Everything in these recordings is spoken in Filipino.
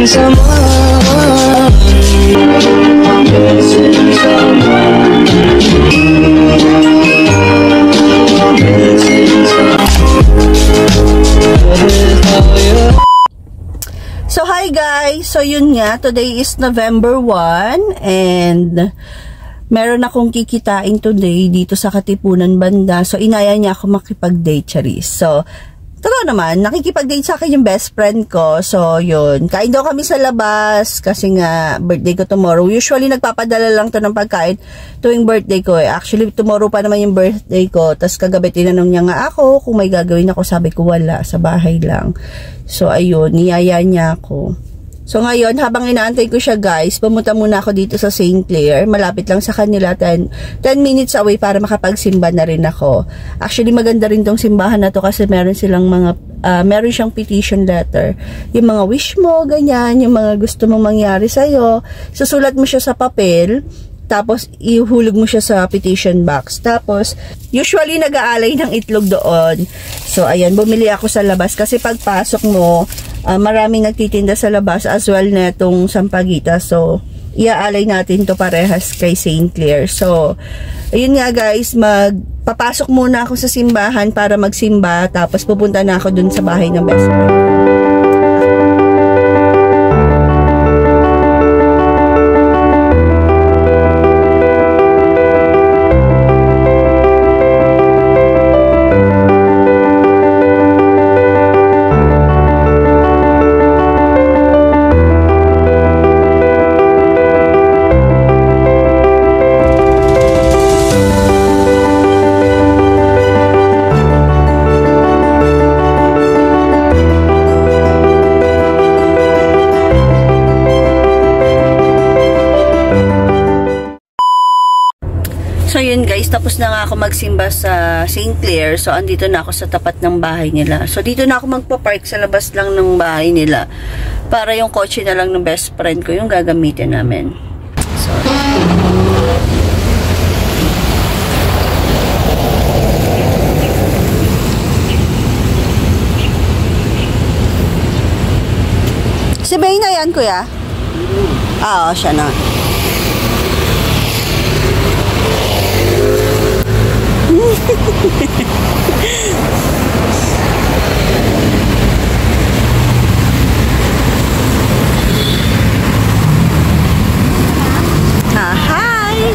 missing someone. Missing someone. Missing someone. So hi guys, so yun nga, today is November 1 and meron akong kikitain today dito sa Katipunan banda. So inaya niya ako makipag-date, charis. So totoo naman, nakikipag-date sa akin yung best friend ko. So yun, kain daw kami sa labas kasi nga birthday ko tomorrow. Usually nagpapadala lang to ng pagkain tuwing birthday ko eh. Actually tomorrow pa naman yung birthday ko. Tapos kagabi tinanong niya nga ako kung may gagawin ako. Sabi ko wala, sa bahay lang. So ayun, niyaya niya ako. So ngayon, habang inaantay ko siya guys, pumunta muna ako dito sa St. Clair. Malapit lang sa kanila, 10 minutes away para makapagsimba na rin ako. Actually maganda rin tong simbahan na to kasi meron silang mga, meron siyang petition letter. Yung mga wish mo, ganyan, yung mga gusto mong mangyari sa'yo. Susulat mo siya sa papel. Tapos, ihulog mo siya sa petition box. Tapos, usually, nag-aalay ng itlog doon. So, ayan, bumili ako sa labas. Kasi pagpasok mo, maraming nagtitinda sa labas as well na itong sampagita. So, iaalay natin to parehas kay St. Clair. So, ayun nga guys, papasok muna ako sa simbahan para magsimba. Tapos, pupunta na ako dun sa bahay ng best friend. So yun guys, tapos na nga ako magsimba sa St. Clair. So andito na ako sa tapat ng bahay nila. So dito na ako magpa-park sa labas lang ng bahay nila. Para yung kotse na lang ng best friend ko yung gagamitin namin. So si Bay na yan kuya? Oo, siya na. Hi!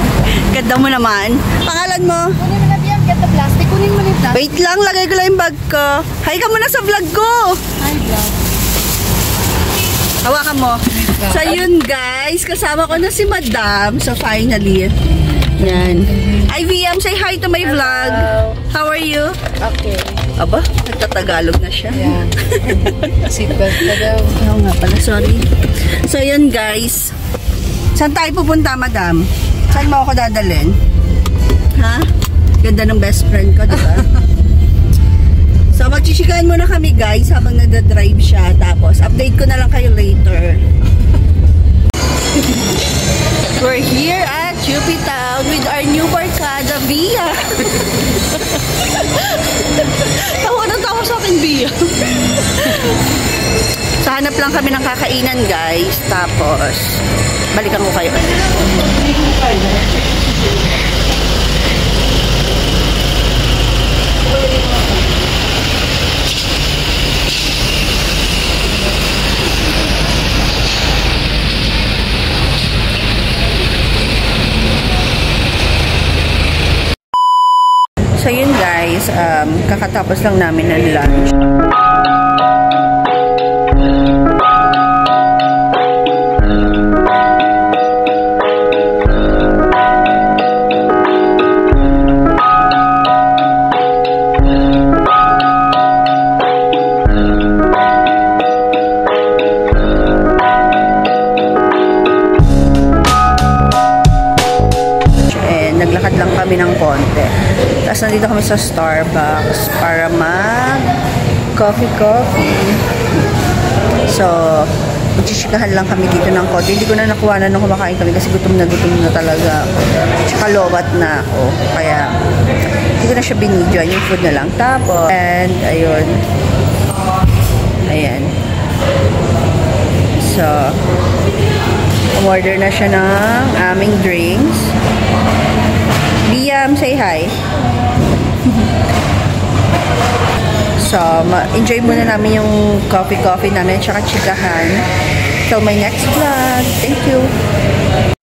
Ganda mo naman. Pangalan mo? Kunin mo na diyan, get the plastic. Kunin mo na yung plastic. Wait lang, lagay ko lang yung bag ko. Hi ka muna sa vlog ko. Hi, vlog. Hawakan mo. So yun guys, kasama ko na si Madam. So finally, yan. IVM, say hi to my vlog. How are you? Okay. Aba, nagtatagalog na siya. Yeah. Seatbelt na daw. Oo nga pala, sorry. So yun guys. Saan tayo pupunta, Madam? Saan mo ako dadalhin? Ha? Ganda ng best friend ko, diba? So magchichikahan muna kami guys habang nagda-drive siya. Tapos update ko na lang kayo later. We're here at UP Town with our new barkada, Bia. Tawa ng tawa sa akin, Bia. So, hanap lang kami ng kakainan, guys. Tapos, balikan ko kayo. So yun guys, kakatapos lang namin ng lunch. Naglakad lang kami ng konti. Tapos nandito kami sa Starbucks para mag coffee. So, magchichikahan lang kami dito ng konti. Hindi ko na nakuha na nung kumakain kami kasi gutom na talaga ako. Tsaka lowat na ako. Kaya, hindi ko na siya binidyoan. Yung food na lang. Tapos, and, ayun. Ayan. So, umorder na siya ng aming drinks. Liam, say hi. So, enjoy muna namin yung coffee namin, tsaka chikahan. Till my next vlog. Thank you.